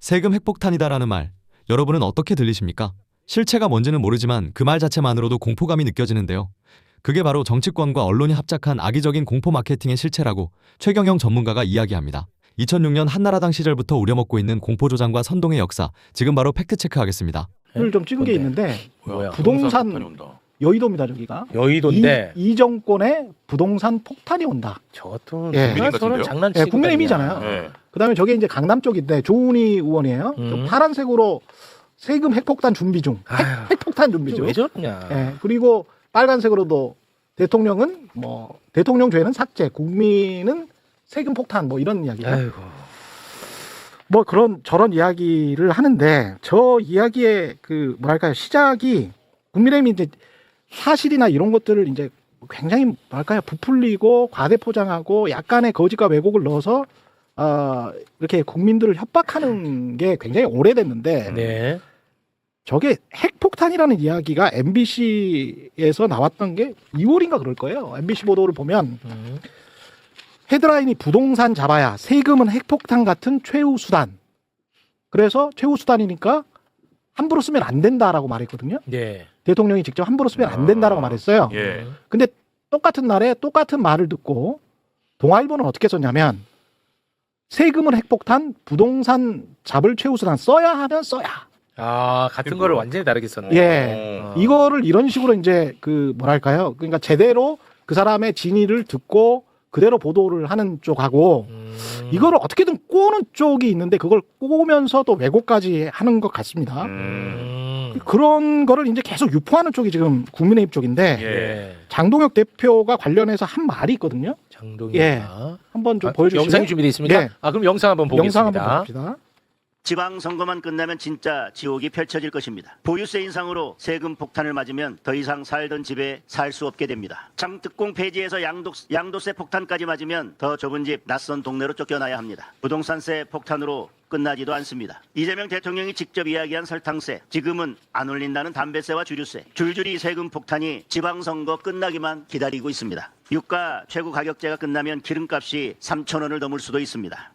세금 핵폭탄이다라는 말, 여러분은 어떻게 들리십니까? 실체가 뭔지는 모르지만 그 말 자체만으로도 공포감이 느껴지는데요. 그게 바로 정치권과 언론이 합작한 악의적인 공포 마케팅의 실체라고 최경영 전문가가 이야기합니다. 2006년 한나라당 시절부터 우려먹고 있는 공포조장과 선동의 역사, 지금 바로 팩트체크하겠습니다. 을 좀 찍은 게 있는데 부동산 여의도입니다. 저기가 여의도인데 이 정권의 부동산 폭탄이 온다. 저것도 예. 서로 장난치고 예, 국민의힘이잖아요. 네. 그다음에 저게 이제 강남 쪽인데 조은희 의원이에요. 좀 파란색으로 세금 핵폭탄 준비 중. 핵폭탄 준비 중. 왜 저러냐. 예, 그리고 빨간색으로도 대통령은 뭐 대통령 죄는 삭제, 국민은 세금 폭탄 뭐 이런 이야기죠. 아이고. 뭐 그런 저런 이야기를 하는데 저 이야기의 그 뭐랄까요 시작이 국민의힘이 이제 사실이나 이런 것들을 이제 굉장히 뭐랄까요 부풀리고 과대 포장하고 약간의 거짓과 왜곡을 넣어서 이렇게 국민들을 협박하는 게 굉장히 오래됐는데 네. 저게 핵폭탄이라는 이야기가 MBC에서 나왔던 게 2월인가 그럴 거예요. MBC 보도를 보면 헤드라인이 부동산 잡아야 세금은 핵폭탄 같은 최후 수단. 그래서 최후 수단이니까 함부로 쓰면 안 된다라고 말했거든요. 네. 대통령이 직접 함부로 쓰면 안 된다라고 말했어요. 예. 근데 똑같은 날에 똑같은 말을 듣고 동아일보는 어떻게 썼냐면 세금은 핵폭탄, 부동산 잡을 최후 수단 써야 하면 써야. 아, 같은 거를 완전히 다르게 썼네. 예. 이거를 이런 식으로 이제 그 뭐랄까요? 그러니까 제대로 그 사람의 진위를 듣고 그대로 보도를 하는 쪽하고 이거를 어떻게든 꼬는 쪽이 있는데 그걸 꼬면서 또 왜곡까지 하는 것 같습니다. 그런 거를 이제 계속 유포하는 쪽이 지금 국민의힘 쪽인데 예. 장동혁 대표가 관련해서 한 말이 있거든요. 장동혁. 예. 한번 좀 보여주시죠. 영상이 준비되어 있습니까? 예. 아, 그럼 영상 한번 보겠습니다. 영상 한번 봅시다. 지방선거만 끝나면 진짜 지옥이 펼쳐질 것입니다. 보유세 인상으로 세금 폭탄을 맞으면 더 이상 살던 집에 살 수 없게 됩니다. 장특공 폐지에서 양도세 폭탄까지 맞으면 더 좁은 집 낯선 동네로 쫓겨나야 합니다. 부동산세 폭탄으로 끝나지도 않습니다. 이재명 대통령이 직접 이야기한 설탕세, 지금은 안 올린다는 담배세와 주류세, 줄줄이 세금 폭탄이 지방선거 끝나기만 기다리고 있습니다. 유가 최고 가격제가 끝나면 기름값이 3,000원을 넘을 수도 있습니다.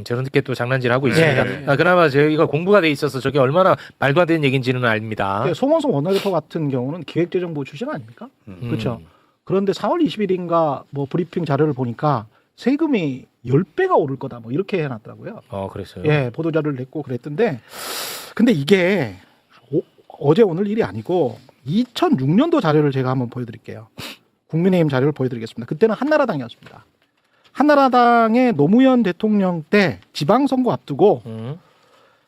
저렇게 또 장난질하고 있습니다. 아, 그나마 저희가 공부가 돼 있어서 저게 얼마나 말도 안 되는 얘기인지는 압니다. 송원송 원내대표 같은 경우는 기획재정부 출신 아닙니까? 그렇죠. 그런데 4월 20일인가 뭐 브리핑 자료를 보니까 세금이 10배가 오를 거다 뭐 이렇게 해놨더라고요. 그랬어요. 예, 보도 자료를 냈고 그랬던데, 근데 이게 어제 오늘 일이 아니고 2006년도 자료를 제가 한번 보여드릴게요. 국민의힘 자료를 보여드리겠습니다. 그때는 한나라당이었습니다. 한나라당의 노무현 대통령 때 지방선거 앞두고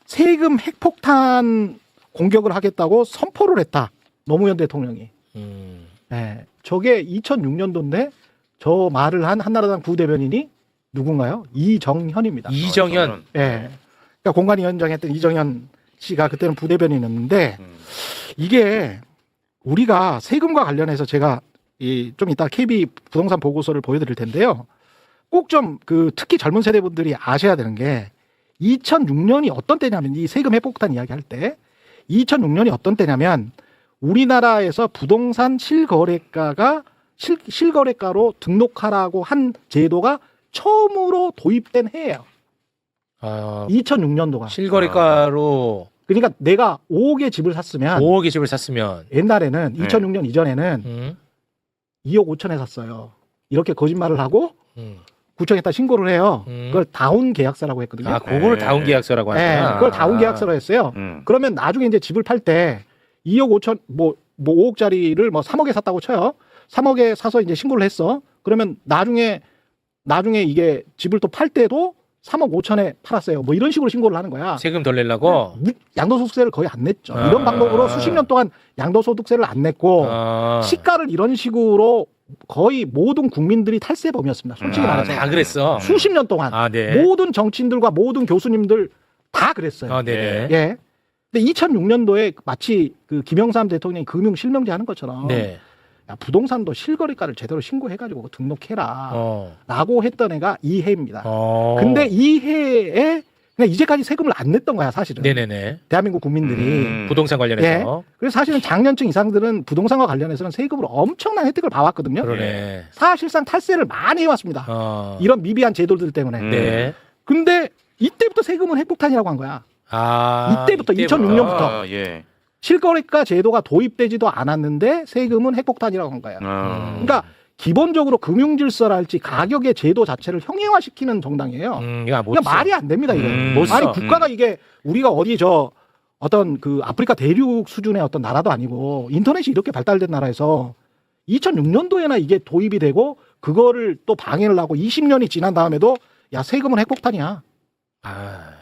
세금 핵폭탄 공격을 하겠다고 선포를 했다. 노무현 대통령이. 예, 저게 2006년도인데 저 말을 한 한나라당 부대변인이 누군가요? 이정현입니다. 이정현. 예. 그러니까 공관위원장 했던 이정현 씨가 그때는 부대변인이었는데 이게 우리가 세금과 관련해서 제가 좀 이따 KB 부동산 보고서를 보여드릴 텐데요. 꼭 좀 그 특히 젊은 세대분들이 아셔야 되는 게 2006년이 어떤 때냐면 이 세금 핵폭탄 이야기할 때 2006년이 어떤 때냐면 우리나라에서 부동산 실거래가가 실거래가로 등록하라고 한 제도가 처음으로 도입된 해예요. 2006년도가. 실거래가로 그러니까 내가 5억의 집을 샀으면 5억의 집을 샀으면 옛날에는 2006년 이전에는 2억 5천에 샀어요. 이렇게 거짓말을 하고 구청에다 신고를 해요. 그걸 다운 계약서라고 했거든요. 아, 그거를 다운 계약서라고 네, 하는구나. 그걸 다운 계약서로 했어요. 그러면 나중에 이제 집을 팔 때 2억 5천, 뭐 5억짜리를 뭐 3억에 샀다고 쳐요. 3억에 사서 이제 신고를 했어. 그러면 나중에 이게 집을 또 팔 때도 3억 5천에 팔았어요. 뭐 이런 식으로 신고를 하는 거야. 세금 덜 내려고? 양도소득세를 거의 안 냈죠. 이런 방법으로 수십 년 동안 양도소득세를 안 냈고 시가를 이런 식으로 거의 모든 국민들이 탈세범이었습니다. 솔직히 말해서. 다 그랬어. 수십 년 동안 네. 모든 정치인들과 모든 교수님들 다 그랬어요. 네. 예. 근데 2006년도에 마치 그 김영삼 대통령이 금융 실명제 하는 것처럼 네. 야, 부동산도 실거래가를 제대로 신고해가지고 등록해라 라고 했던 애가 이 해입니다. 근데 이 해에 그냥 이제까지 세금을 안 냈던 거야 사실은. 네네네. 대한민국 국민들이. 부동산 관련해서. 그래서 사실은 장년층 이상들은 부동산과 관련해서는 세금으로 엄청난 혜택을 봐왔거든요. 그러네. 사실상 탈세를 많이 해왔습니다. 이런 미비한 제도들 때문에. 네. 근데 이때부터 세금은 핵폭탄이라고 한 거야. 이때부터. 2006 년부터. 예. 실거래가 제도가 도입되지도 않았는데 세금은 핵폭탄이라고 한 거야. 그러니까 기본적으로 금융질서랄지 가격의 제도 자체를 형해화시키는 정당이에요. 이거 못 그러니까 써. 말이 안 됩니다. 이거. 못 써. 아니 국가가 이게 우리가 어디 저 어떤 그 아프리카 대륙 수준의 어떤 나라도 아니고 인터넷이 이렇게 발달된 나라에서 2006년도에나 이게 도입이 되고 그거를 또 방해를 하고 20년이 지난 다음에도 야 세금은 핵폭탄이야.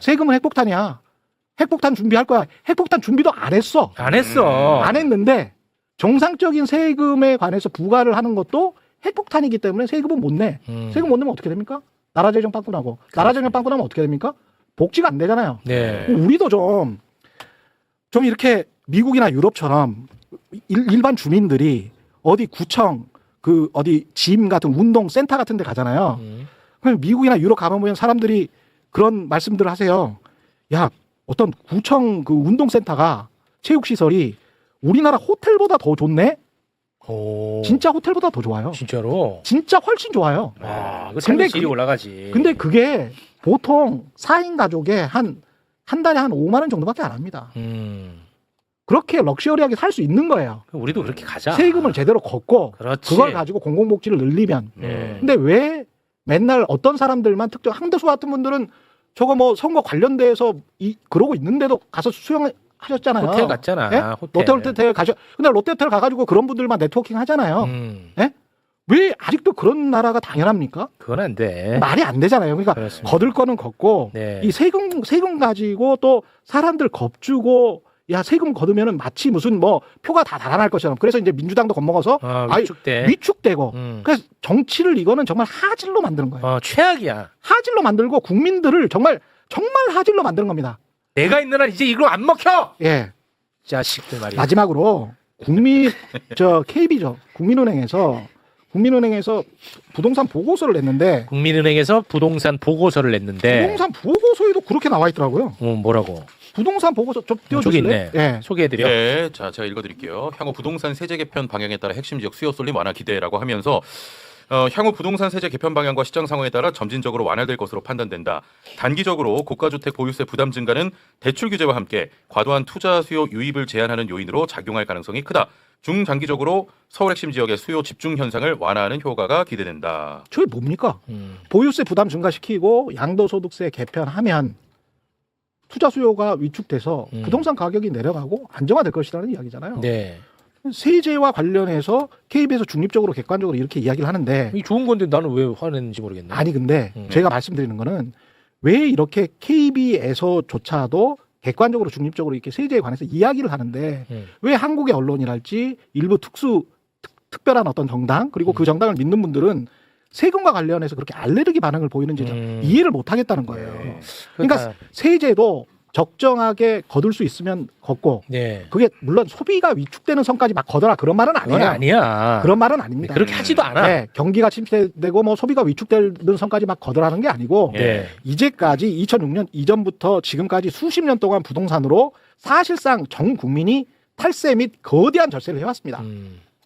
세금은 핵폭탄이야. 핵폭탄 준비할 거야. 핵폭탄 준비도 안 했어. 안 했어. 안 했는데 정상적인 세금에 관해서 부과를 하는 것도 핵폭탄이기 때문에 세금은 못 내. 세금 못 내면 어떻게 됩니까? 나라 재정 빵꾸 나고. 나라 재정 빵꾸 나면 어떻게 됩니까? 복지가 안 되잖아요. 네. 우리도 좀 이렇게 미국이나 유럽처럼 일반 주민들이 어디 구청 그 어디 짐 같은 운동 센터 같은 데 가잖아요. 그럼 미국이나 유럽 가보면 사람들이 그런 말씀들을 하세요. 야, 어떤 구청 그 운동센터가 체육시설이 우리나라 호텔보다 더 좋네? 오. 진짜 호텔보다 더 좋아요. 진짜로? 진짜 훨씬 좋아요. 그 근데 생활 질이 그게- 올라가지. 근데 그게 보통 4인 가족에 한 달에 한 5만 원 정도밖에 안 합니다. 그렇게 럭셔리하게 살 수 있는 거예요. 우리도 그렇게 가자. 세금을 제대로 걷고 그렇지. 그걸 가지고 공공복지를 늘리면. 네. 근데 왜 맨날 어떤 사람들만 특정 한대수 같은 분들은 저거 뭐 선거 관련돼서 그러고 있는데도 가서 수용하셨잖아요. 호텔 갔잖아. 예? 호텔. 롯데호텔 가셔. 근데 롯데호텔 가가지고 그런 분들만 네트워킹 하잖아요. 예? 왜 아직도 그런 나라가 당연합니까? 그건 안 돼. 말이 안 되잖아요. 그러니까 그렇습니다. 거들 거는 걷고 네. 이 세금 가지고 또 사람들 겁주고 야 세금 거두면은 마치 무슨 뭐 표가 다 달아날 것처럼 그래서 이제 민주당도 겁먹어서 위축돼. 위축되고 그래서 정치를 이거는 정말 하질로 만드는 거예요. 최악이야. 하질로 만들고 국민들을 정말 하질로 만드는 겁니다. 내가 있는 한 이제 이거 안 먹혀. 예. 자식들 말이야. 마지막으로 KB죠. 국민은행에서 부동산 보고서를 냈는데 국민은행에서 부동산 보고서를 냈는데 부동산 보고서에도 그렇게 나와 있더라고요. 뭐라고? 부동산 보고서 좀 저기 띄워주실래요? 있네. 예. 소개해드려. 네, 자 제가 읽어드릴게요. 향후 부동산 세제 개편 방향에 따라 핵심 지역 수요 쏠림 완화 기대라고 하면서 향후 부동산 세제 개편 방향과 시장 상황에 따라 점진적으로 완화될 것으로 판단된다. 단기적으로 고가주택 보유세 부담 증가는 대출 규제와 함께 과도한 투자 수요 유입을 제한하는 요인으로 작용할 가능성이 크다. 중장기적으로 서울 핵심 지역의 수요 집중 현상을 완화하는 효과가 기대된다. 저게 뭡니까? 보유세 부담 증가시키고 양도소득세 개편하면 투자 수요가 위축돼서 부동산 가격이 내려가고 안정화될 것이라는 이야기잖아요. 네. 세제와 관련해서 KB에서 중립적으로 객관적으로 이렇게 이야기를 하는데 이 좋은 건데 나는 왜 화내는지 모르겠네. 아니 근데 제가 말씀드리는 거는 왜 이렇게 KB에서조차도 객관적으로 중립적으로 이렇게 세제에 관해서 이야기를 하는데 왜 한국의 언론이랄지 일부 특별한 어떤 정당 그리고 그 정당을 믿는 분들은 세금과 관련해서 그렇게 알레르기 반응을 보이는지 이해를 못 하겠다는 거예요. 그러니까 세제도 적정하게 거둘 수 있으면 걷고 네. 그게 물론 소비가 위축되는 선까지 막 거둬라 그런 말은 그건 아니에요. 아니야. 그런 말은 아닙니다. 그렇게 하지도 않아. 네, 경기가 침체되고 뭐 소비가 위축되는 선까지 막 거둬라는 게 아니고 네. 이제까지 2006년 이전부터 지금까지 수십 년 동안 부동산으로 사실상 전 국민이 탈세 및 거대한 절세를 해왔습니다.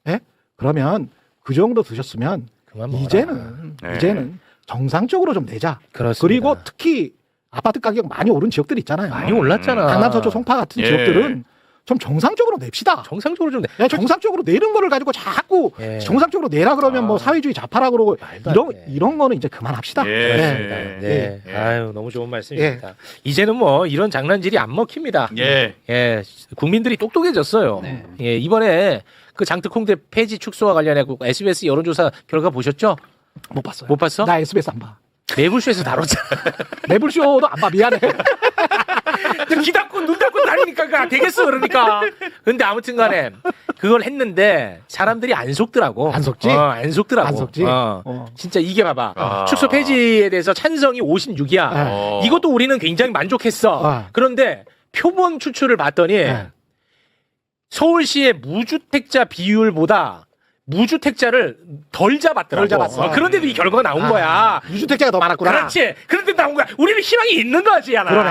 네? 그러면 그 정도 드셨으면 그만 먹어라. 이제는 정상적으로 좀 내자. 그렇습니다. 그리고 특히 아파트 가격 많이 오른 지역들 있잖아요. 많이 올랐잖아. 강남, 서초, 송파 같은 예. 지역들은 좀 정상적으로 냅시다. 정상적으로 좀 내. 야, 정상적으로 내는 거를 가지고 자꾸 예. 정상적으로 내라 그러면 뭐 사회주의 좌파라 그러고 말도 안 돼. 이런 거는 이제 그만합시다. 예. 그렇습니다. 네. 예. 아유, 너무 좋은 말씀입니다. 이제는 뭐 이런 장난질이 안 먹힙니다. 예. 예, 국민들이 똑똑해졌어요. 예, 이번에 그 장특홍대 폐지 축소와 관련해 SBS 여론조사 결과 보셨죠? 못 봤어요. 못 봤어? 나 SBS 안 봐. 매불쇼에서 다뤘잖아. 매불쇼도 안 봐. 미안해. 귀 닫고 눈 닫고 다니니까 그거 되겠어 그러니까. 근데 아무튼 간에 그걸 했는데 사람들이 안 속더라고. 안 속지? 안 속더라고. 안 속지? 진짜 이게 봐봐. 아. 축소 폐지에 대해서 찬성이 56이야. 네. 이것도 우리는 굉장히 만족했어. 그런데 표본 추출을 봤더니 네. 서울시의 무주택자 비율보다 무주택자를 덜 잡았더라고. 덜 잡았어. 그런데도 이 결과가 나온 거야. 유주택자가 더 많았구나. 그렇지. 그런데 나온 거야. 우리는 희망이 있는 거지, 야나. 그러네.